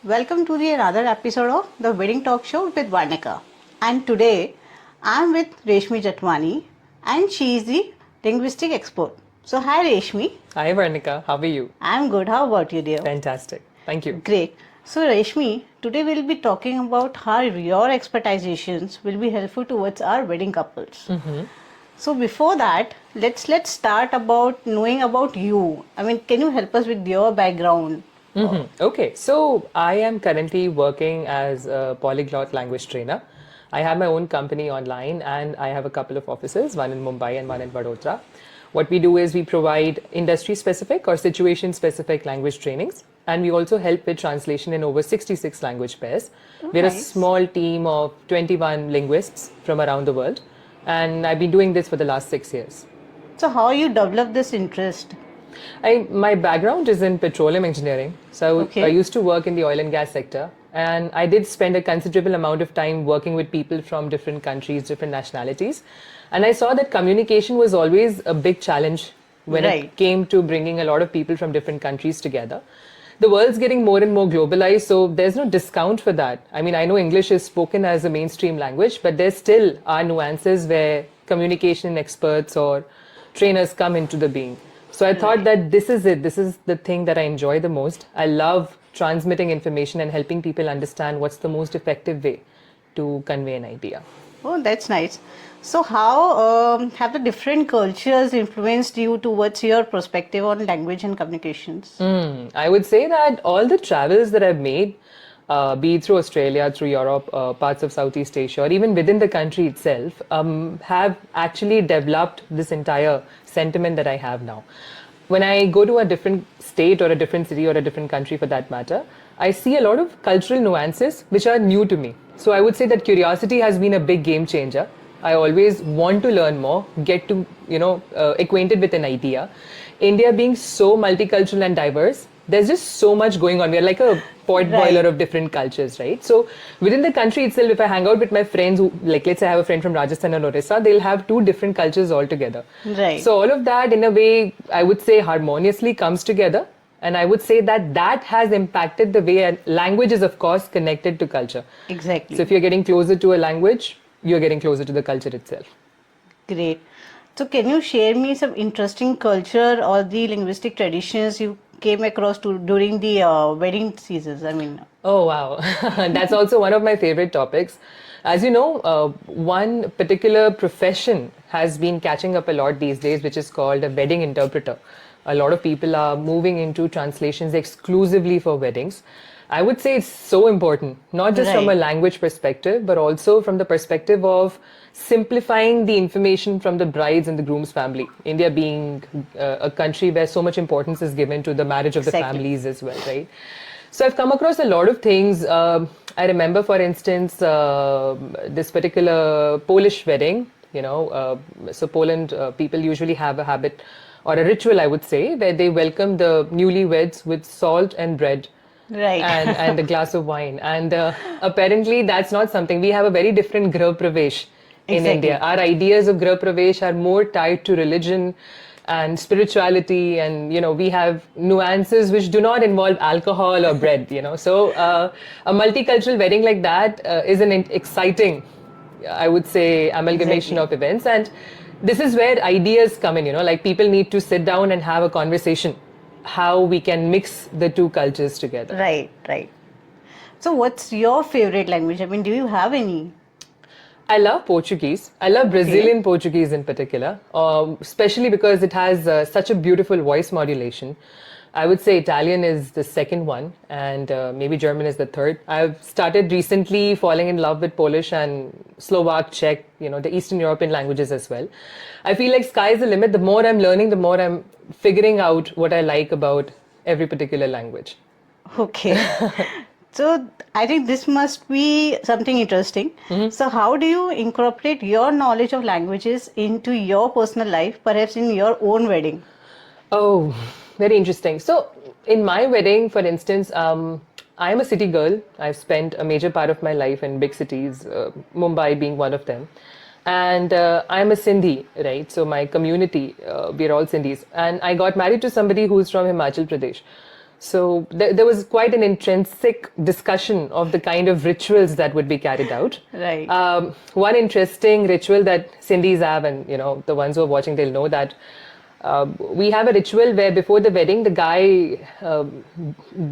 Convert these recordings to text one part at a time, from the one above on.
Welcome to the another episode of the Wedding Talk Show with Varnika. And today I'm with Reshmi Jatwani and she is the linguistic expert. So hi Reshmi. Hi Varnika, how are you? I'm good. How about you, dear? Fantastic. Thank you. Great. So Reshmi, today we'll be talking about how your expertizations will be helpful towards our wedding couples. So before that, let's start about knowing about you. I mean, can you help us with your background? Okay, so I am currently working as a polyglot language trainer. I have my own company online and I have a couple of offices, one in Mumbai and one in Vadodara. What we do is we provide industry specific or situation specific language trainings, and we also help with translation in over 66 language pairs. We're a Nice. small team of 21 linguists from around the world, and I've been doing this for the last 6 years. So how you develop this interest? My background is in petroleum engineering. So Okay. I used to work in the oil and gas sector. And I did spend a considerable amount of time working with people from different countries, different nationalities. And I saw that communication was always a big challenge when Right. it came to bringing a lot of people from different countries together. The world's getting more and more globalized, so there's no discount for that. I mean, I know English is spoken as a mainstream language, but there still are nuances where communication experts or trainers come into the being. So I thought that this is it. This is the thing that I enjoy the most. I love transmitting information and helping people understand what's the most effective way to convey an idea. Oh, that's nice. So how have the different cultures influenced you towards your perspective on language and communications? I would say that all the travels that I've made, be it through Australia, through Europe, parts of Southeast Asia, or even within the country itself, have actually developed this entire sentiment that I have now. When I go to a different state or a different city or a different country for that matter, I see a lot of cultural nuances which are new to me. So I would say that curiosity has been a big game changer. I always want to learn more, get to, acquainted with an idea. India being so multicultural and diverse, there's just so much going on. We're like a pot boiler Right. of different cultures, right? So within the country itself, if I hang out with my friends who, like, let's say I have a friend from Rajasthan and Orissa, they'll have two different cultures altogether. Right. So all of that, in a way, I would say harmoniously comes together. And I would say that that has impacted the way language is, of course, connected to culture. Exactly. So if you're getting closer to a language, you're getting closer to the culture itself. Great. So can you share me some interesting culture or the linguistic traditions you came across during the wedding seasons? I mean, Oh, wow. That's also one of my favorite topics. As you know, one particular profession has been catching up a lot these days, which is called a wedding interpreter. A lot of people are moving into translations exclusively for weddings. I would say it's so important, not just from a Right. language perspective, but also from the perspective of simplifying the information from the bride's and the groom's family. India being a country where so much importance is given to the marriage of the Exactly. families as well, right? So I've come across a lot of things. I remember, for instance, this particular Polish wedding. So Poland people usually have a habit or a ritual, I would say, where they welcome the newlyweds with salt and bread Right. and a glass of wine. And apparently, that's not something. We have a very different Grah Pravesh in Exactly. India. Our ideas of Grah Pravesh are more tied to religion and spirituality, and we have nuances which do not involve alcohol or bread. So a multicultural wedding like that is an exciting, I would say, amalgamation Exactly. of events. And this is where ideas come in, like people need to sit down and have a conversation how we can mix the two cultures together. Right. Right. So what's your favorite language? I mean, do you have any? I love Portuguese. I love Brazilian Portuguese in particular, especially because it has such a beautiful voice modulation. I would say Italian is the second one, and maybe German is the third. I've started recently falling in love with Polish and Slovak, Czech, the Eastern European languages as well. I feel like sky is the limit. The more I'm learning, the more I'm figuring out what I like about every particular language. Okay. So I think this must be something interesting. So how do you incorporate your knowledge of languages into your personal life, perhaps in your own wedding? Oh, very interesting. So, in my wedding, for instance, I am a city girl. I've spent a major part of my life in big cities, Mumbai being one of them. And I'm a Sindhi, right? So, my community, we're all Sindhis. And I got married to somebody who's from Himachal Pradesh. So there was quite an intrinsic discussion of the kind of rituals that would be carried out. Right. One interesting ritual that Sindhis have, and the ones who are watching, they'll know that we have a ritual where before the wedding, the guy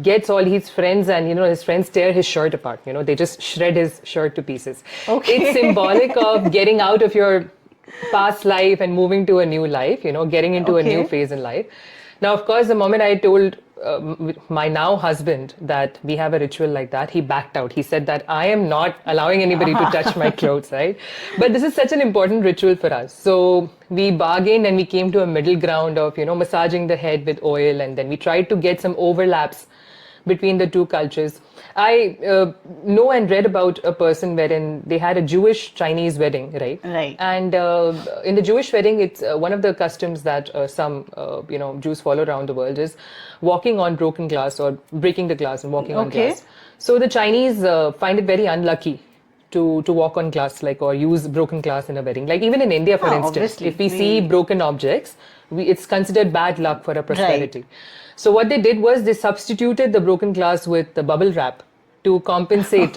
gets all his friends, and his friends tear his shirt apart. They just shred his shirt to pieces. Okay. It's symbolic of getting out of your past life and moving to a new life. Getting into a new Okay. phase in life. Now, of course, the moment I told my now husband that we have a ritual like that, he backed out. He said that I am not allowing anybody to touch my clothes, right? But this is such an important ritual for us. So we bargained and we came to a middle ground of, massaging the head with oil, and then we tried to get some overlaps between the two cultures. I know and read about a person wherein they had a Jewish-Chinese wedding, right? Right. And in the Jewish wedding, it's one of the customs that some, Jews follow around the world is walking on broken glass or breaking the glass and walking on Okay. glass. So the Chinese find it very unlucky to walk on glass, or use broken glass in a wedding. Like even in India, for Ah, instance, obviously. if we see broken objects, it's considered bad luck for a prosperity. So what they did was they substituted the broken glass with the bubble wrap to compensate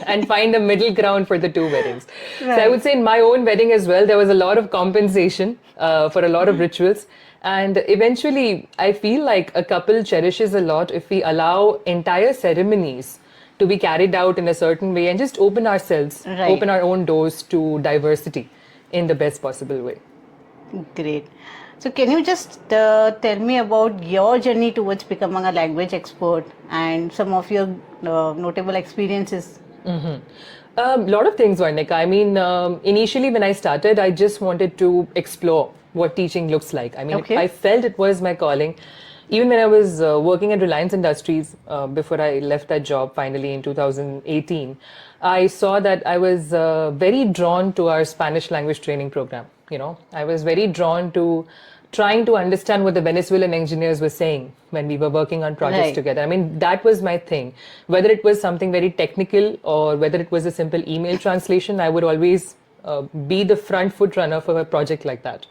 and find a middle ground for the two weddings. So I would say in my own wedding as well, there was a lot of compensation for a lot of rituals. And eventually, I feel like a couple cherishes a lot if we allow entire ceremonies to be carried out in a certain way and just open ourselves, Right. open our own doors to diversity in the best possible way. Great. So, can you just tell me about your journey towards becoming a language expert and some of your notable experiences? A lot of things, Varnika. I mean, initially when I started, I just wanted to explore what teaching looks like. I mean, Okay. I felt it was my calling. Even when I was working at Reliance Industries, before I left that job finally in 2018, I saw that I was very drawn to our Spanish language training program. I was very drawn to trying to understand what the Venezuelan engineers were saying when we were working on projects Right. together. I mean, that was my thing. Whether it was something very technical or whether it was a simple email translation, I would always be the front foot runner for a project like that.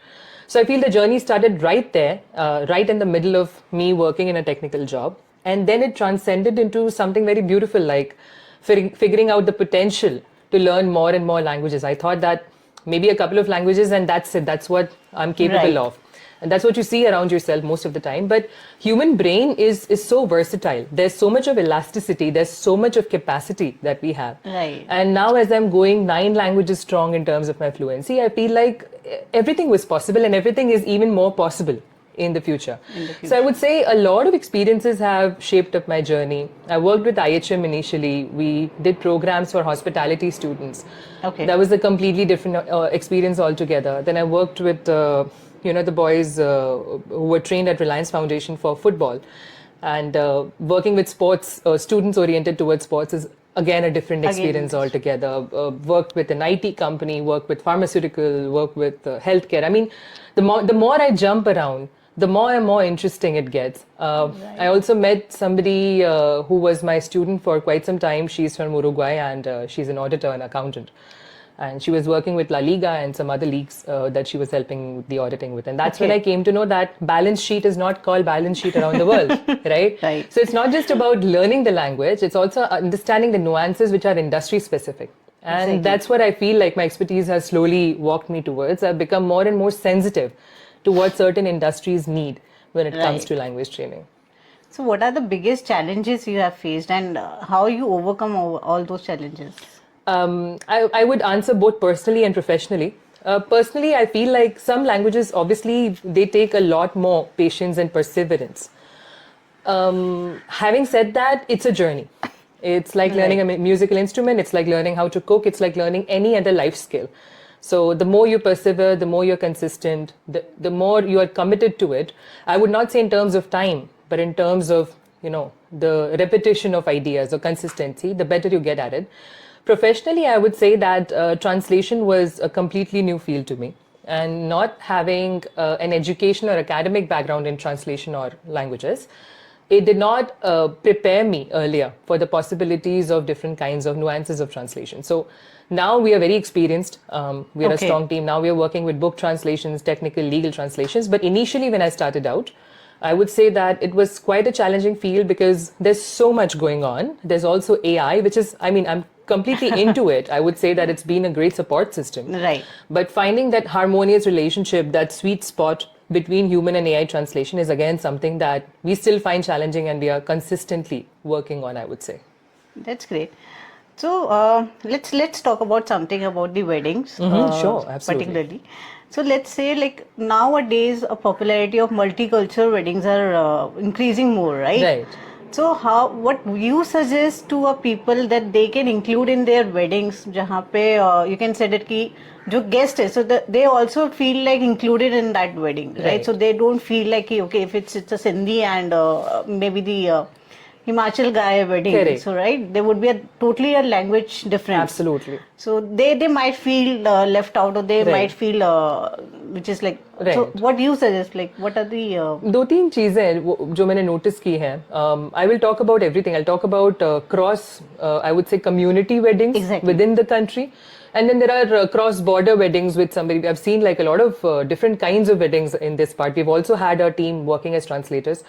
So I feel the journey started right there, right in the middle of me working in a technical job. And then it transcended into something very beautiful, like figuring out the potential to learn more and more languages. I thought that maybe a couple of languages and that's it. That's what I'm capable Right. of. And that's what you see around yourself most of the time. But human brain is so versatile. There's so much of elasticity. There's so much of capacity that we have. Right. And now as I'm going 9 languages strong in terms of my fluency, I feel like everything was possible and everything is even more possible in the future. So I would say a lot of experiences have shaped up my journey. I worked with IHM initially. We did programs for hospitality students. Okay. That was a completely different experience altogether. Then I worked with the boys who were trained at Reliance Foundation for football. And working with sports, students oriented towards sports is again a different experience altogether. Worked with an IT company, worked with pharmaceutical, worked with healthcare. I mean, the more I jump around, the more and more interesting it gets. I also met somebody who was my student for quite some time. She's from Uruguay and she's an auditor and accountant. And she was working with La Liga and some other leagues that she was helping the auditing with. And that's when I came to know that balance sheet is not called balance sheet around the world, right? Right. So it's not just about learning the language, it's also understanding the nuances which are industry specific. And Exactly. that's what I feel like my expertise has slowly walked me towards. I've become more and more sensitive to what certain industries need when it comes Right. to language training. So, what are the biggest challenges you have faced and how you overcome all those challenges? I would answer both personally and professionally. Personally, I feel like some languages, obviously, they take a lot more patience and perseverance. Having said that, it's a journey. It's like learning a musical instrument, it's like learning how to cook, it's like learning any other life skill. So the more you persevere, the more you're consistent, the more you are committed to it. I would not say in terms of time, but in terms of, the repetition of ideas or consistency, the better you get at it. Professionally, I would say that translation was a completely new field to me. And not having an educational or academic background in translation or languages, it did not prepare me earlier for the possibilities of different kinds of nuances of translation. So now we are very experienced. We are a strong team. Now we are working with book translations, technical, legal translations. But initially, when I started out, I would say that it was quite a challenging field because there's so much going on. There's also AI, which is, I mean, I'm completely into it. I would say that it's been a great support system. Right. But finding that harmonious relationship, that sweet spot between human and AI translation is again something that we still find challenging and we are consistently working on, I would say. That's great. So let's talk about something about the weddings. Sure, absolutely. Particularly. So let's say like nowadays a popularity of multicultural weddings are increasing more, right? Right. So what you suggest to a people that they can include in their weddings, जहाँ पे you can say that कि जो guest है, so that they also feel like included in that wedding, right? Right. So they don't feel like कि, okay, if it's a Sindhi and maybe the Himachal guy wedding, Correct. so right, there would be a totally a language difference. Absolutely. So they might feel left out, or they Right. might feel which is like. So Right. what you suggest, like what are the दो तीन चीजें हैं जो मैंने notice की हैं. I will talk about everything. I'll talk about cross, I would say, community weddings Exactly. within the country, and then there are cross-border weddings with somebody. I've seen like a lot of different kinds of weddings in this part. We've also had a team working as translators.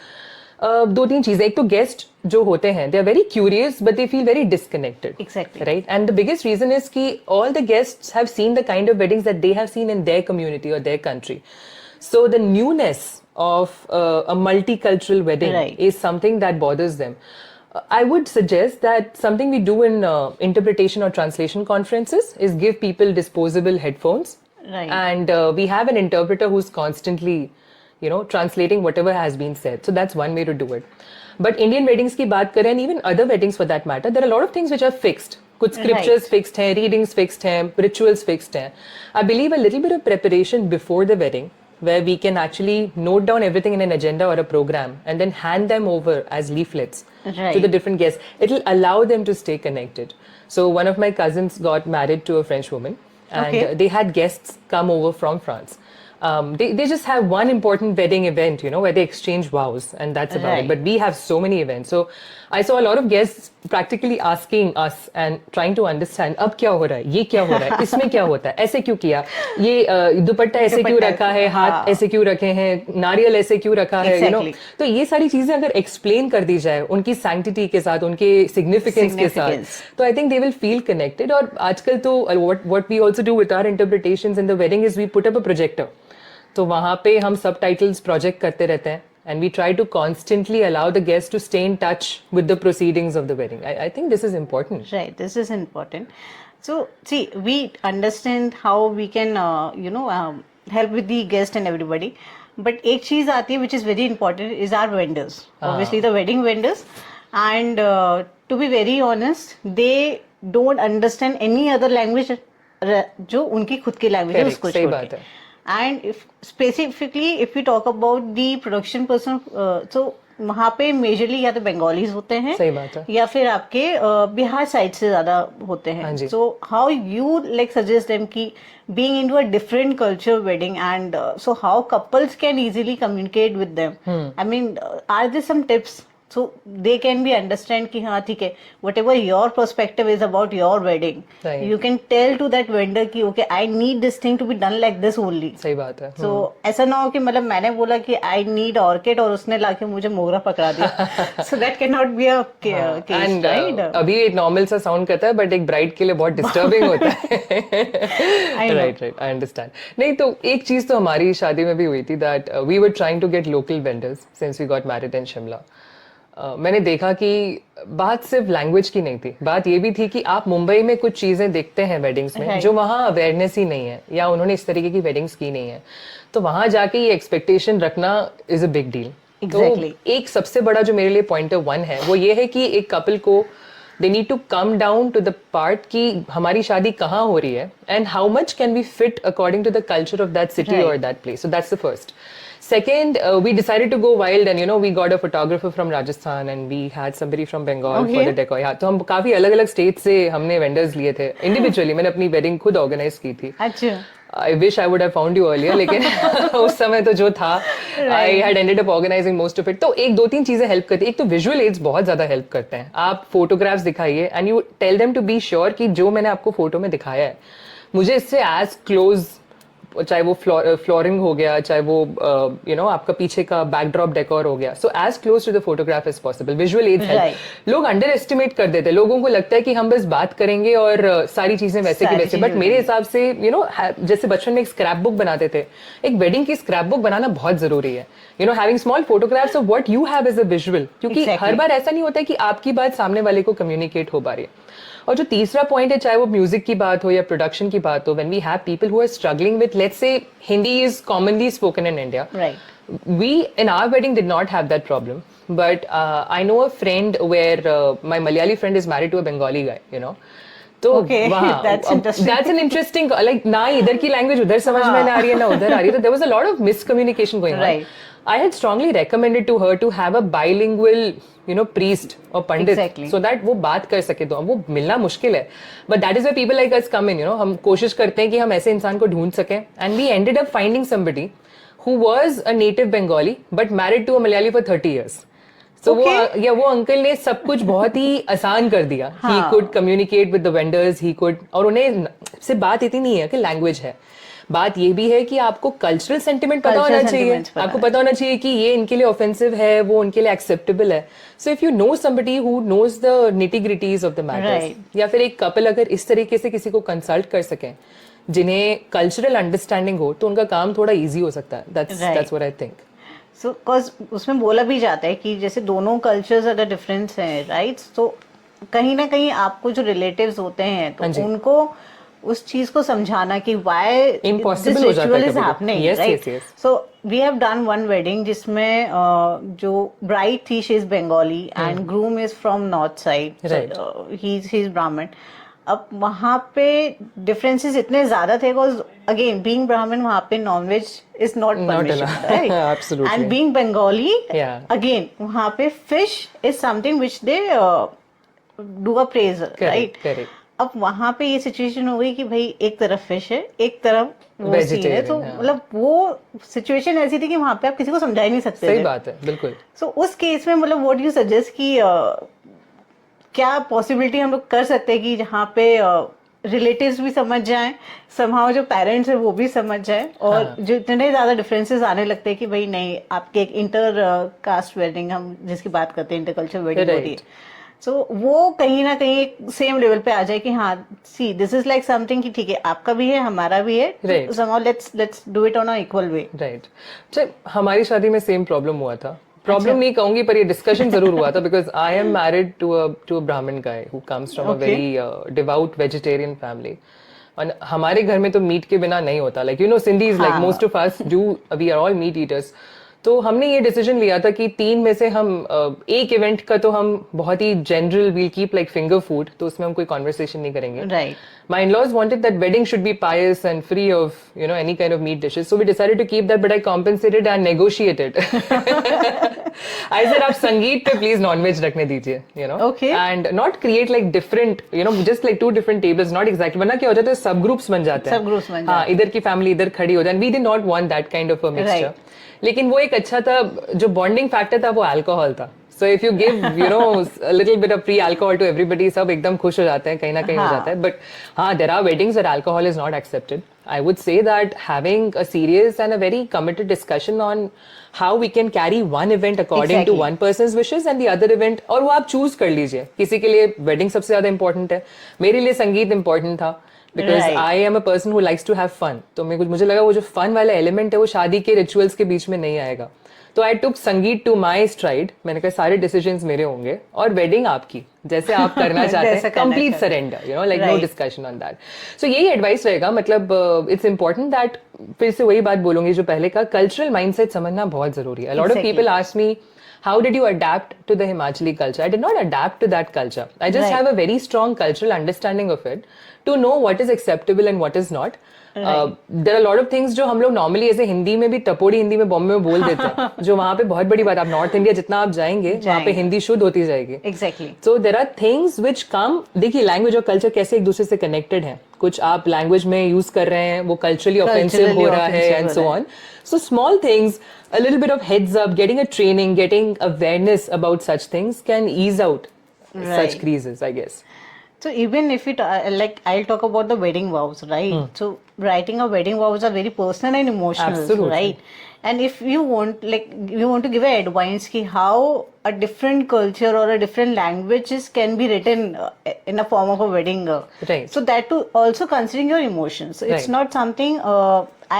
दो तीन चीजें. एक तो guest जो होते हैं, they are very curious, but they feel very disconnected. Exactly. Right? And the biggest reason is कि all the guests have seen the kind of weddings that they have seen in their community or their country. So the newness of a multicultural wedding Right. is something that bothers them. I would suggest that something we do in interpretation or translation conferences is give people disposable headphones. Right. And we have an interpreter who's constantly, translating whatever has been said. So that's one way to do it. But Indian weddings की बात करें, and even other weddings for that matter, there are a lot of things which are fixed. कुछ scriptures Right. fixed हैं, readings fixed हैं, rituals fixed हैं. I believe a little bit of preparation before the wedding, where we can actually note down everything in an agenda or a program and then hand them over as leaflets Right. to the different guests. It'll allow them to stay connected. So one of my cousins got married to a French woman, and Okay. they had guests come over from France. They just have one important wedding event, where they exchange vows, and that's about Right. it. But we have so many events. So I saw a lot of guests practically asking us and trying to understand, अब क्या हो रहा है, ये क्या हो रहा है, इसमें क्या होता है, ऐसे क्यों किया, ये दुपट्टा ऐसे क्यों दुपट्टा, रखा है, हाथ हाँ. ऐसे क्यों रखे हैं, नारियल ऐसे क्यों रखा है, Exactly. तो ये सारी चीजें अगर एक्सप्लेन कर दी जाए उनकी सैंक्टिटी के साथ, उनके सिग्निफिकेंस के Significance. साथ, तो I think they will feel connected. और आजकल तो what we also do with our interpretations in the wedding is we put up a projector. तो वहाँ पे हम सबटाइटल्स प्रोजेक्ट करते रहते हैं, and we try to constantly allow the guests to stay in touch with the proceedings of the wedding. I think this is important. Right, this is important. So, see, we understand how we can, help with the guest and everybody. But एक चीज आती है which is very important is our vendors. Obviously, the wedding vendors. And to be very honest, they don't understand any other language जो उनकी खुद की language है Correct, उसको सही छोड़ बात के. है. And specifically if we talk about the production person, so वहाँ पे मेजरली या तो बंगालीज होते हैं, सही बात है. या फिर आपके बिहार साइड से ज्यादा होते हाँ हैं. जी. So how you like suggest them कि being into a different culture wedding, and so how couples can easily communicate with them. I mean are there some tips so they can be understand कि हाँ ठीक है, whatever your perspective is about your wedding, Right. you can tell to that vendor कि okay, I need this thing to be done like this only. सही बात है. So ऐसा ना हो कि मतलब मैंने बोला कि I need orchid और उसने लाके मुझे मोगरा पकड़ा दिया. So that cannot be a case, And right? अभी एक नॉर्मल सा साउंड करता है, बट एक ब्राइड के लिए बहुत डिस्टर्बिंग होता है. I know. Right, I understand. नहीं तो एक चीज तो हमारी शादी में भी हुई थी, that we were trying to get local vendors since we got married in Shimla. मैंने देखा कि बात सिर्फ लैंग्वेज की नहीं थी, बात ये भी थी कि आप मुंबई में कुछ चीजें देखते हैं वेडिंग्स में Right. जो वहाँ अवेयरनेस ही नहीं है, या उन्होंने इस तरीके की वेडिंग्स की नहीं है, तो वहाँ जाके ये एक्सपेक्टेशन रखना is a big deal. Exactly. तो एक सबसे बड़ा जो मेरे लिए पॉइंटर वन है वो ये है कि एक कपल को they need to come down to the part कि हमारी शादी कहाँ हो रही है, and how much can we fit according to the culture of that city Right. or that place. So that's the first. Second, we decided to go wild, and we got a photographer from Rajasthan and we had somebody from Bengal for Okay. the decor. Yeah, तो हम काफी अलग अलग state से हमने vendors लिए थे individually. मैंने अपनी वेडिंग खुद ऑर्गेनाइज की थी. अच्छा. I wish I would have found you earlier, लेकिन उस समय तो जो था, I had ended up organizing most of it. तो एक दो तीन चीजें हेल्प करती है. एक तो विजुअल एड्स बहुत ज्यादा हेल्प करते हैं. आप फोटोग्राफ्स दिखाइए and you tell them to be sure कि जो मैंने आपको फोटो में दिखाया है, मुझे इससे एज क्लोज चाहे वो फ्लोरिंग हो गया, चाहे वो आपका पीछे का बैकड्रॉप डेकोर हो गया. So as close to the photograph as possible. Visual aids help. लोग अंडर एस्टिमेट कर देते हैं. लोगों को लगता है कि हम बस बात करेंगे और सारी चीजें वैसे की वैसे. बट मेरे हिसाब से जैसे बचपन में एक स्क्रैप बुक बनाते थे, एक वेडिंग की स्क्रैप बुक बनाना बहुत जरूरी है. Having small photographs of what you have as a visual. क्योंकि हर बार ऐसा नहीं होता है कि आपकी बात सामने वाले को कम्युनिकेट हो पा रही है. और जो तीसरा पॉइंट है, चाहे वो म्यूजिक की बात हो या प्रोडक्शन की बात हो, when we have people who are struggling with, let's say Hindi is commonly spoken in India. We in our wedding did not have that problem, but I know a friend where my Malayali friend is married to a Bengali guy, तो that's an interesting, like ना इधर की language उधर समझ में ना आ रही है, ना उधर आ रही है. तो there was a lot of miscommunication going on. I had strongly recommended to her to have a bilingual, priest or pandit, so that वो बात कर सके. तो वो मिलना मुश्किल है, but that is where people like us come in. हम कोशिश करते हैं कि हम ऐसे इंसान को ढूंढ सकें, and we ended up finding somebody who was a native Bengali but married to a Malayali for 30 years. So वो अंकल ने सब कुछ बहुत ही आसान कर दिया. He could communicate with the vendors, he could, और उन्हें सिर्फ बात इतनी नहीं है कि लैंग्वेज है, बात ये भी है कि आपको कल्चरल सेंटिमेंट पता होना चाहिए. आपको पता होना चाहिए कि ये इनके लिए ऑफेंसिव है, वो उनके लिए एक्सेप्टेबल है. So if you know somebody who knows the nitty gritties of the matters, या फिर एक कपल अगर इस तरीके से किसी को कंसल्ट कर सकें जिन्हें कल्चरल अंडरस्टैंडिंग हो, तो उनका काम थोड़ा इजी हो सकता है. That's what I think. So because उसमें बोला भी जाता है कि जैसे दोनों कल्चर्स अगर डिफरेंस हैं, राइट, तो कहीं ना कहीं आपको जो रिलेटिव्स होते हैं तो उनको उस चीज को समझाना कि why this ritual is happening, right. So we have done one wedding जिसमें जो ब्राइड थी, she is Bengali and groom is from north side, he is Brahmin. अब वहाँ पे डिफरेंसेस इतने ज्यादा थे, बिकॉज अगेन बीइंग ब्राह्मण वहाँ पे nonveg is not permission, right, and being Bengali again वहाँ पे fish is something which they do a praise, right. अब वहाँ पे ये सिचुएशन हो गई कि भाई एक तरफ फिश है, एक तरफ वो सीन है, तो मतलब वो सिचुएशन ऐसी थी कि वहाँ पे आप किसी को समझा ही नहीं सकते. सही बात है, बिल्कुल. सो उस केस में मतलब व्हाट यू सजेस्ट कि क्या पॉसिबिलिटी हम लोग कर सकते हैं कि जहाँ पे रिलेटिव्स भी समझ जाएं, समहाउ जो पेरेंट्स है वो भी समझ जाएं, और जो इतने ज्यादा डिफरेंसेस आने लगते हैं कि भाई नहीं, आपके एक इंटर कास्ट वेडिंग हम जिसकी बात करते हैं, इंटरकल्चर वेडिंग होती है, सो वो कहीं ना कहीं एक सेम लेवल पे आ जाए कि हाँ, see this is like something कि ठीक है, आपका भी है, हमारा भी है, somehow let's do it on a equal way. Right. हमारी शादी में सेम प्रॉब्लम हुआ था. प्रॉब्लम नहीं कहूंगी, पर ये डिस्कशन जरूर हुआ था, because I am married to a Brahmin guy who comes from a very devout vegetarian family. और हमारे घर में तो मीट के बिना नहीं होता. Like Sindhis, like most of us do, we are all meat eaters. तो हमने ये डिसीजन लिया था कि 3 में से हम एक इवेंट का तो हम बहुत ही general, we'll keep like finger food, तो उसमें हम कोई कॉन्वर्सेशन नहीं करेंगे. Right. My in-laws wanted that wedding should be pious and free of any kind of meat dishes, so we decided to keep that, but I compensated and negotiated. I said आप संगीत पे please non-veg रखने दीजिए, okay, and not create like different, just like 2 different tables, not exactly, वरना क्या हो जाता है, सब ग्रुप्स बन जाते हैं. हाँ, इधर की फैमिली इधर खड़ी हो जाए, and we did not want that kind of a mixture. लेकिन वो एक अच्छा था, जो बॉन्डिंग फैक्टर था वो अल्कोहल था. So if you give, a little bit of free alcohol to everybody, सब एकदम खुश हो जाते हैं, कहीं ना कहीं हो जाता है. But हाँ, there are weddings where alcohol is not accepted. I would say that having a serious and a very committed discussion on how we can carry one event according to one person's wishes and the other event, और वो आप choose कर लीजिए. किसी के लिए wedding सबसे ज्यादा important है, मेरे लिए संगीत important था. Because I am a person who likes to have fun. तो मुझे लगा वो जो fun वाला element है वो शादी के rituals के बीच में नहीं आएगा. तो आई टुक संगीत टू माई स्ट्राइड. मैंने कहा सारे डिसीजंस मेरे होंगे और वेडिंग आपकी, जैसे आप करना चाहते हैं, complete surrender, like no discussion on that. So यही एडवाइस रहेगा. मतलब इट्स इंपॉर्टेंट दैट, फिर से वही बात बोलूंगी जो पहले का, कल्चरल माइंडसेट समझना बहुत जरूरी है. अ lot of people ask me, how did you adapt to the Himachali culture? I did not adapt to that culture. I just have a very strong cultural understanding of it to know what is acceptable and what is not. There are a lot of things जो हम लोग normally ऐसे हिंदी में भी, टपोरी हिंदी में बॉम्बे में बोल देते हैं, जो वहाँ पे बहुत बड़ी बात. आप नॉर्थ इंडिया जितना आप जाएंगे वहाँ पे हिंदी शुद्ध होती जाएगी. Exactly. So there are things which come. देखिए लैंग्वेज और कल्चर कैसे एक दूसरे से कनेक्टेड हैं. कुछ आप लैंग्वेज में यूज कर रहे हैं, वो कल्चरली ऑफेंसिव हो रहा है, and so on. So small things, a little bit of heads up, getting a training, getting awareness about such things can ease out such creases, I guess. So even if it like I'll talk about the wedding vows, right? So writing a wedding vows are very personal and emotional, Absolutely. right? And if you want you want to give an advice ki how a different culture or a different languages can be written in a form of a wedding, Right. so that too also considering your emotions. So it's Right. not something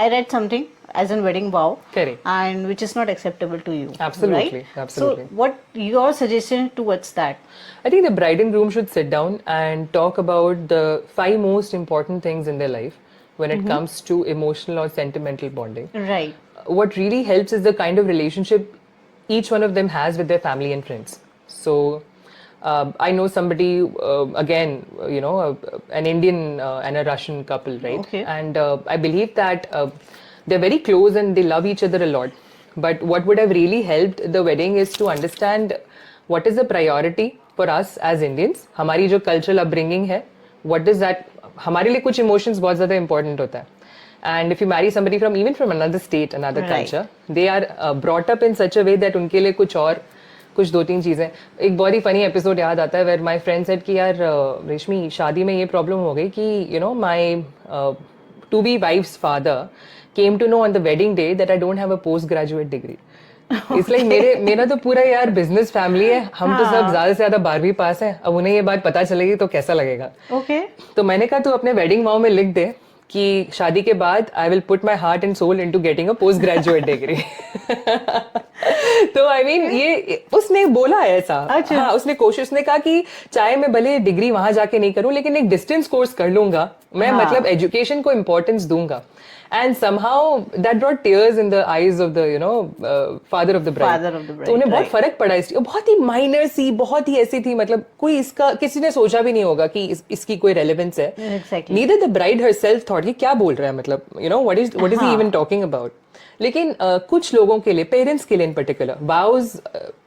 I read something as a wedding vow, Correct. and which is not acceptable to you. Absolutely, Right? absolutely. So what your suggestion towards that? I think the bride and groom should sit down and talk about the 5 most important things in their life when it comes to emotional or sentimental bonding. Right. What really helps is the kind of relationship each one of them has with their family and friends. So, I know somebody, again, an Indian and a Russian couple, right? Okay. And I believe that they're very close and they love each other a lot. But what would have really helped the wedding is to understand what is the priority for us as Indians. हमारी जो cultural upbringing है, what does that, हमारे लिए कुछ emotions बहुत ज़्यादा important होता है. And if you marry somebody from even from another state, another Right. culture, they are brought up in such a way that उनके लिए कुछ 2-3 चीजें. एक बहुत ही funny episode याद आता है where my friend said कि यार रेशमी शादी में ये problem हो गई कि my to be wife's father came to know on the wedding day that I don't have a postgraduate degree. It's like मेरा तो पूरा यार बिजनेस फैमिली है, हम तो सब ज्यादा से ज्यादा 12वीं पास हैं, अब उन्हें ये बात पता चलेगी तो कैसा लगेगा. Okay. तो मैंने कहा तू अपने वेडिंग वाव में लिख दे कि शादी के बाद I will put my heart and soul into getting a post graduate degree. तो आई मीन ये उसने बोला है ऐसा. अच्छा. हाँ, उसने कोशिश ने कहा कि चाहे मैं भले डिग्री वहां जाके नहीं करूं लेकिन एक डिस्टेंस कोर्स कर लूंगा मैं. हाँ. मतलब एजुकेशन को इम्पोर्टेंस दूंगा. And somehow that brought tears in the eyes of the father of the bride. Father of the bride, तो उन्हें बहुत right. फर्क पड़ा इसलिए. बहुत ही माइनर सी, बहुत ही ऐसी थी, मतलब कोई इसका किसी ने सोचा भी नहीं होगा कि इसकी कोई रेलेवेंस है. Exactly. Neither the bride herself thought कि क्या बोल रहा है, मतलब what is he हाँ. even talking about. लेकिन कुछ लोगों के लिए, पेरेंट्स के लिए in particular, vows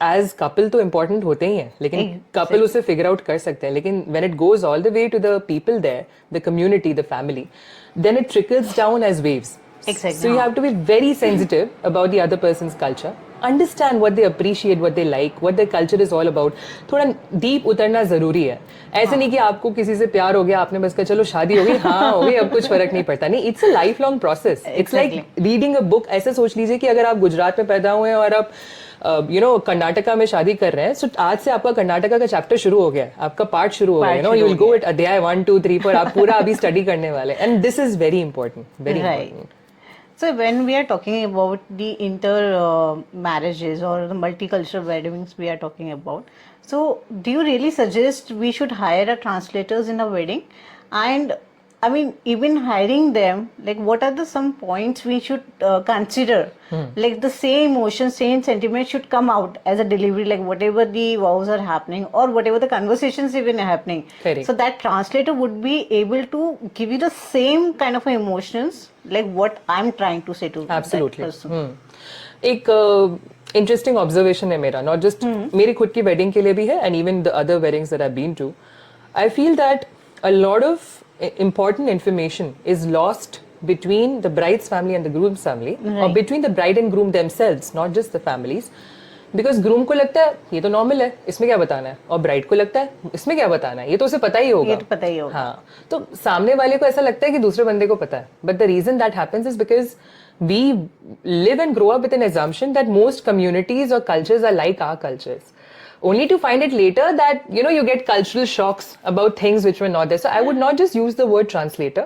as couple तो इम्पोर्टेंट होते ही हैं, लेकिन कपल उसे फिगर आउट कर सकते हैं. लेकिन when it goes all the way to the people there, the community, the family, then it trickles down as waves. Exactly. So you have to be very sensitive about the other person's culture. Understand what they appreciate, what they like, what their culture is all about. थोड़ा deep उतरना जरूरी है. ऐसे नहीं कि आपको किसी से प्यार हो गया, आपने बस कहा चलो शादी हो गई, हाँ हो गई, अब कुछ फर्क नहीं पड़ता. नहीं, it's a lifelong process. It's like reading a book. ऐसे सोच लीजिए कि अगर आप गुजरात में पैदा हुए हैं और आप कर्नाटका में शादी कर रहे हैं, सो आज से आपका कर्नाटका का चैप्टर शुरू हो गया है, आपका पार्ट शुरू हो गया. यू विल गो इट अध्याय 1 2 3 4, आप पूरा अभी स्टडी करने वाले. And this is very important, very important. So when we are talking about the inter marriages or the multicultural weddings we are talking about, so do you really suggest we should hire a translators in a wedding? And I mean, even hiring them, like what are the some points we should consider? Like the same emotion, same sentiment should come out as a delivery, like whatever the vows are happening or whatever the conversations even happening. Correct. So that translator would be able to give you the same kind of emotions, like what I'm trying to say to Absolutely. that person. एक interesting observation है मेरा, not just मेरी खुद की wedding के लिए भी है, and even the other weddings that I been to. I feel that a lot of important information is lost between the bride's family and the groom's family, or between the bride and groom themselves, not just the families, because groom को लगता है ये तो normal है, इसमें क्या बताना है, और bride को लगता है इसमें क्या बताना है, ये तो उसे पता ही होगा. ये तो पता ही होगा. हाँ, तो सामने वाले को ऐसा लगता है कि दूसरे बंदे को पता है. But the reason that happens is because we live and grow up with an assumption that most communities or cultures are like our cultures. Only to find it later that you get cultural shocks about things which were not there. So I would not just use the word translator.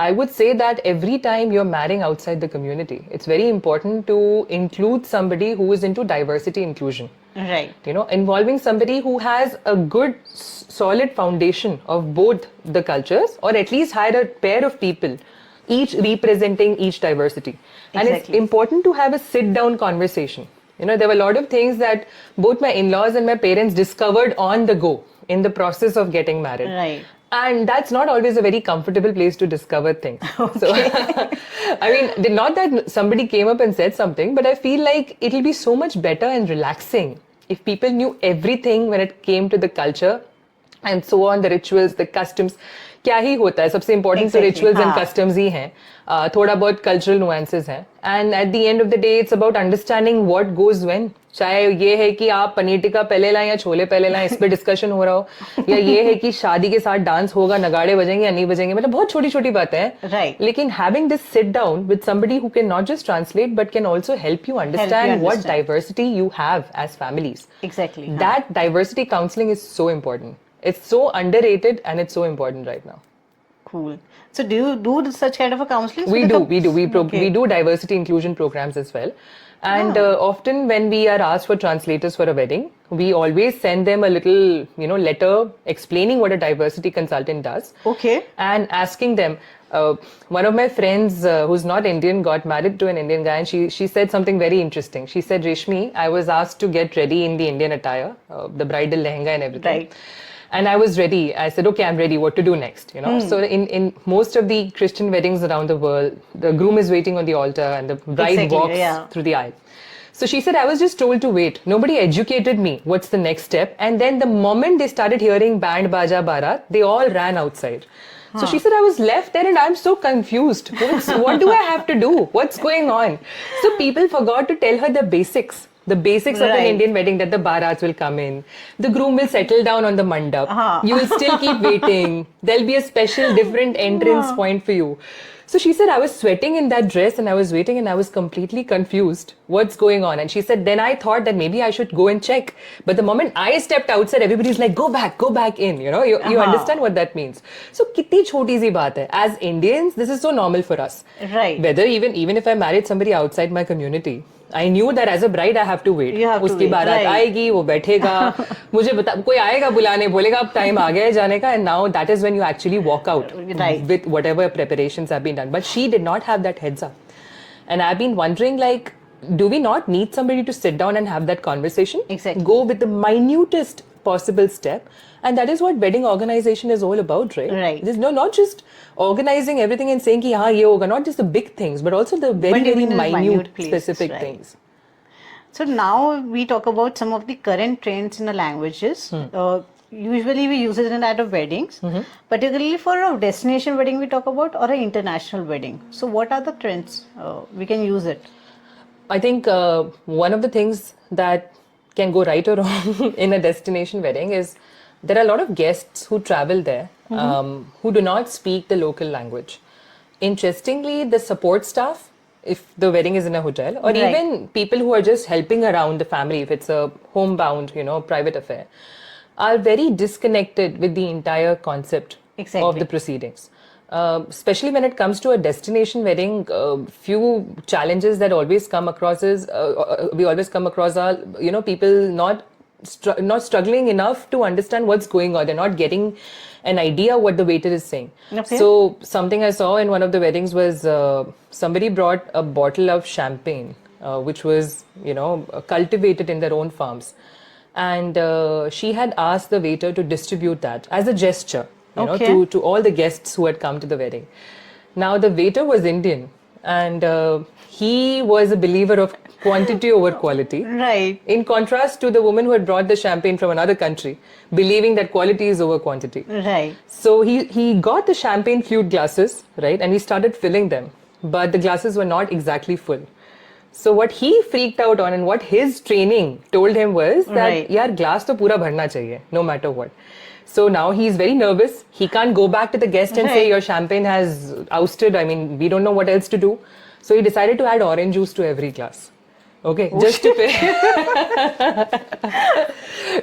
I would say that every time you're marrying outside the community, it's very important to include somebody who is into diversity inclusion. Right. Involving somebody who has a good solid foundation of both the cultures, or at least hire a pair of people, each representing each diversity. And it's Exactly. important to have a sit down conversation. There were a lot of things that both my in-laws and my parents discovered on the go in the process of getting married. Right. And that's not always a very comfortable place to discover things. So, I mean, not that somebody came up and said something, but I feel like it'll be so much better and relaxing if people knew everything when it came to the culture and so on, the rituals, the customs. क्या ही होता है, सबसे important तो rituals and customs ही हैं, थोड़ा बहुत cultural nuances हैं, and at the end of the day it's about understanding what goes when, चाहे ये है कि आप पनीर टिक्का पहले लाएं या छोले पहले लाएं, इस पे डिस्कशन हो रहा हो, या ये है कि शादी के साथ डांस होगा, नगाड़े बजेंगे या नहीं बजेंगे, मतलब बहुत छोटी छोटी बातें हैं. Right. लेकिन having this sit down with somebody who can not just translate but can also help you understand what understand. diversity you have as families. Exactly. That diversity counseling is so important. It's so underrated and it's so important right now. Cool. So do you do such kind of a counseling? We do. Okay. We do diversity inclusion programs as well. And often when we are asked for translators for a wedding, we always send them a little, letter explaining what a diversity consultant does. Okay. And asking them. One of my friends who's not Indian got married to an Indian guy, and she said something very interesting. She said, Reshmi, I was asked to get ready in the Indian attire, the bridal lehenga and everything. Right. And I was ready. I said, okay, I'm ready. What to do next? So in most of the Christian weddings around the world, the groom is waiting on the altar and the bride Exactly, walks yeah. through the aisle. So she said, I was just told to wait. Nobody educated me. What's the next step? And then the moment they started hearing band, baja, barat, they all ran outside. So she said, I was left there and I'm so confused. What do I have to do? What's going on? So people forgot to tell her the basics. The basics of an Right. Indian wedding, that the barats will come in, the groom will settle down on the mandap, you will still keep waiting, there'll be a special different entrance point for you. So she said, I was sweating in that dress and I was waiting and I was completely confused. What's going on? And she said, then I thought that maybe I should go and check. But the moment I stepped outside, everybody's like, go back in. You understand what that means. So, kitni choti si baat hai. As Indians, this is so normal for us. Right. Whether even if I married somebody outside my community, I knew that as a bride I have to wait. You have to उसकी wait, बारात right. आएगी, वो बैठेगा, मुझे बता, कोई आएगा बुलाने, बोलेगा अब टाइम आ गया है जाने का, and now that is when you actually walk out Right. with whatever preparations have been done. But she did not have that heads up, and I've been wondering, like, do we not need somebody to sit down and have that conversation? Exactly. Go with the minutest possible step, and that is what wedding organization is all about, right? Right. There's not just organizing everything and saying ki हाँ ये होगा, not just the big things, but also the very But even in minute places, specific right. things. So now we talk about some of the current trends in the languages. Usually we use it in at of weddings, particularly for a destination wedding we talk about, or an international wedding. So what are the trends we can use it? I think one of the things that can go right or wrong in a destination wedding is there are a lot of guests who travel there who do not speak the local language. Interestingly, the support staff, if the wedding is in a hotel, or Right. even people who are just helping around the family, if it's a homebound, private affair, are very disconnected with the entire concept Exactly. of the proceedings. Especially when it comes to a destination wedding, few challenges that always come across is we always come across are people not struggling enough to understand what's going on. They're not getting an idea what the waiter is saying. Okay. So something I saw in one of the weddings was somebody brought a bottle of champagne, which was cultivated in their own farms, and she had asked the waiter to distribute that as a gesture. Okay. To all the guests who had come to the wedding. Now, the waiter was Indian, and he was a believer of quantity over quality. Right. In contrast to the woman who had brought the champagne from another country, believing that quality is over quantity. Right. So he got the champagne flute glasses, right, and he started filling them, but the glasses were not exactly full. So what he freaked out on and what his training told him was that, Right. yaar, glass to pura bharna chahiye, no matter what. So now he's very nervous. He can't go back to the guest and say, Right. your champagne has ousted. I mean, we don't know what else to do. So he decided to add orange juice to every glass. Okay, just to pay.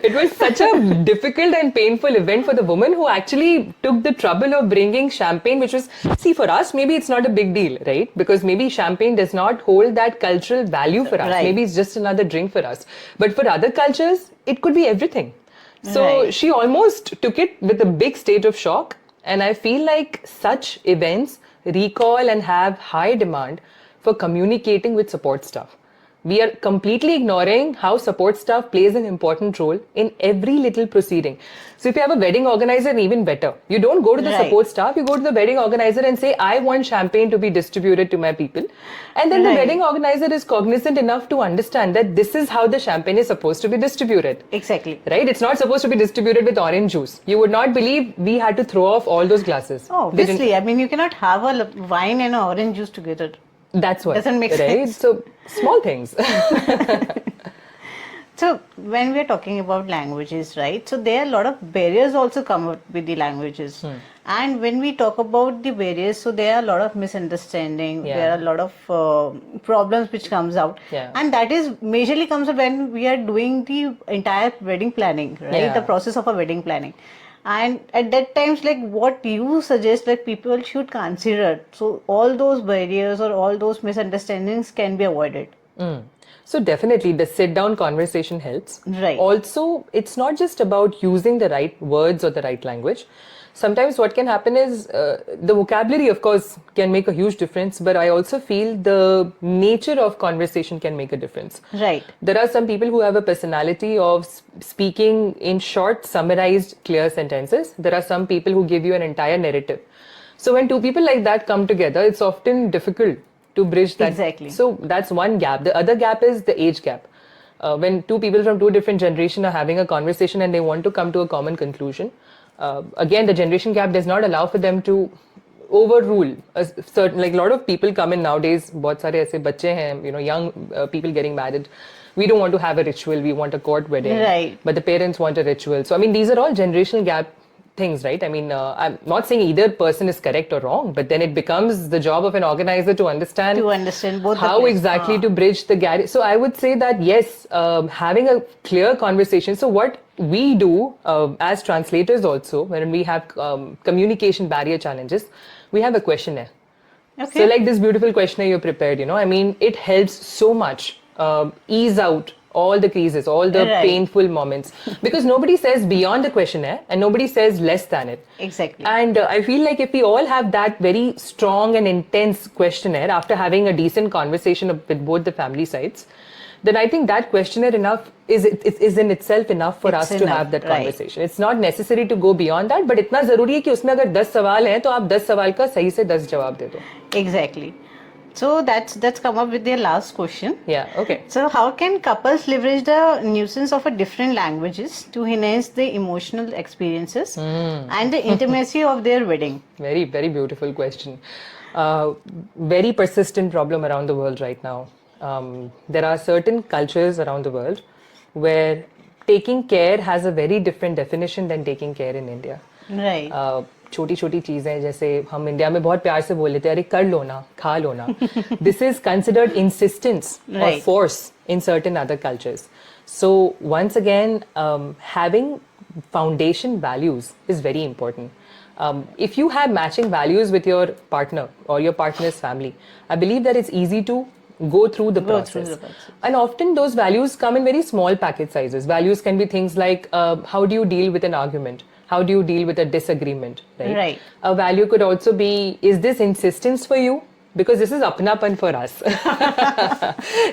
It was such a difficult and painful event for the woman who actually took the trouble of bringing champagne, which was, see, for us, maybe it's not a big deal, right? Because maybe champagne does not hold that cultural value for us. Right. Maybe it's just another drink for us. But for other cultures, it could be everything. So Right. she almost took it with a big state of shock. And I feel like such events recall and have high demand for communicating with support staff. We are completely ignoring how support staff plays an important role in every little proceeding. So if you have a wedding organizer, even better. You don't go to the Right. support staff, you go to the wedding organizer and say, I want champagne to be distributed to my people. And then the Right. wedding organizer is cognizant enough to understand that this is how the champagne is supposed to be distributed. Exactly. Right? It's not supposed to be distributed with orange juice. You would not believe we had to throw off all those glasses. Oh, They didn't- obviously. I mean, you cannot have a wine and an orange juice together. That's what. Doesn't make right? sense. So small things. So when we are talking about languages, right? So there are a lot of barriers also come up with the languages. And when we talk about the barriers, so there are a lot of misunderstanding. Yeah. There are a lot of problems which comes out, Yeah. and that is majorly comes up when we are doing the entire wedding planning, right? Yeah. The process of a wedding planning. And at that times, like what you suggest, like people should consider, so all those barriers or all those misunderstandings can be avoided. So definitely the sit down conversation helps. Right. Also, it's not just about using the right words or the right language. Sometimes what can happen is the vocabulary, of course, can make a huge difference, but I also feel the nature of conversation can make a difference. Right. There are some people who have a personality of speaking in short, summarized, clear sentences. There are some people who give you an entire narrative. So when two people like that come together, it's often difficult to bridge that. Exactly. So that's one gap. The other gap is the age gap. When two people from two different generations are having a conversation and they want to come to a common conclusion, again, the generation gap does not allow for them to overrule a certain, like a lot of people come in nowadays, बहुत सारे ऐसे बच्चे हैं, you know, young people getting married. We don't want to have a ritual, we want a court wedding. Right. But the parents want a ritual. So, I mean, these are all generational gap things, right? I mean, I'm not saying either person is correct or wrong, but then it becomes the job of an organizer to understand Both how exactly to bridge the gap. So I would say that yes, having a clear conversation. So what we do as translators also, when we have communication barrier challenges, we have a questionnaire. Okay. So like this beautiful questionnaire you prepared, you know, I mean, it helps so much ease out all the creases, all the Right. painful moments, because nobody says beyond the questionnaire and nobody says less than it. Exactly. And I feel like if we all have that very strong and intense questionnaire after having a decent conversation with both the family sides, then I think that questionnaire is in itself enough for us to enough, have that right. conversation. It's not necessary to go beyond that, but इतना जरूरी है कि उसमें अगर 10 सवाल हैं तो आप 10 सवाल का सही से 10 जवाब दे दो. Exactly. So that's come up with their last question. Yeah, okay. So how can couples leverage the nuisance of a different languages to enhance the emotional experiences and the intimacy of their wedding? Very, very beautiful question. Very persistent problem around the world right now. There are certain cultures around the world where taking care has a very different definition than taking care in India. Right. छोटी छोटी चीजें जैसे हम India में बहुत प्यार से बोल लेते हैं अरे कर लो ना खा लो ना दिस इज कंसिडर्ड इंसिस्टेंस और Right. force in certain other cultures. So once again, having foundation values is very important. If you have matching values with your partner or your partner's family, I believe that it's easy to go through the process. And often those values come in very small packet sizes. Values can be things like how do you deal with an argument? How do you deal with a disagreement? Right. A value could also be, is this insistence for you? Because this is अपनापन for us.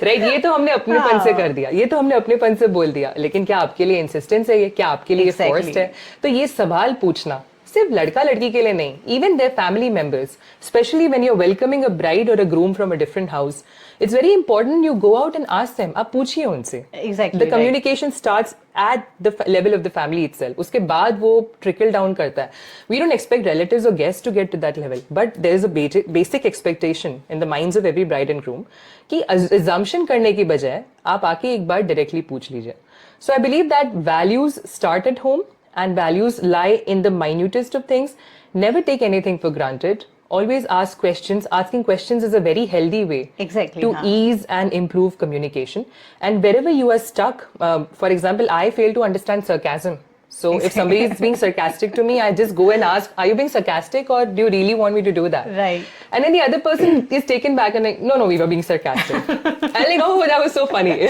Right? ये तो हमने अपनेपन से कर दिया, ये तो हमने अपनेपन से बोल दिया, लेकिन क्या आपके लिए इंसिस्टेंस है ये, क्या आपके लिए फोर्स्ड है? तो ये सवाल पूछना सिर्फ लड़का लड़की के लिए नहीं, even their family members, especially when you're welcoming a bride or a groom from a different house, it's very important you go out and ask them. आप पूछिए उनसे. Exactly. The communication starts at the level of the family itself. उसके बाद वो trickle down करता है. We don't expect relatives or guests to get to that level, but there is a basic expectation in the minds of every bride and groom कि assumption करने की बजाय आप आके एक बार directly पूछ लीजिए. So I believe that values start at home and values lie in the minutest of things. Never take anything for granted. Always ask questions. Asking questions is a very healthy way Exactly, to huh. ease and improve communication. And wherever you are stuck, for example, I fail to understand sarcasm. So if somebody is being sarcastic to me, I just go and ask, are you being sarcastic or do you really want me to do that? Right. And then the other person is taken back and like, no, we were being sarcastic. And like, oh, that was so funny.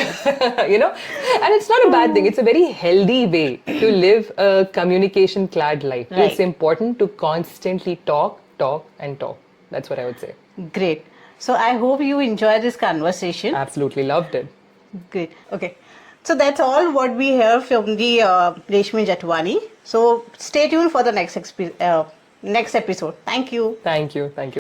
You know? And it's not a bad thing. It's a very healthy way to live a communication-clad life. Right. It's important to constantly talk. That's what I would say. Great. So I hope you enjoy this conversation. Absolutely loved it. Great. Okay. So that's all what we hear from the Reshmi Jatwani. So stay tuned for the next episode. Thank you. Thank you.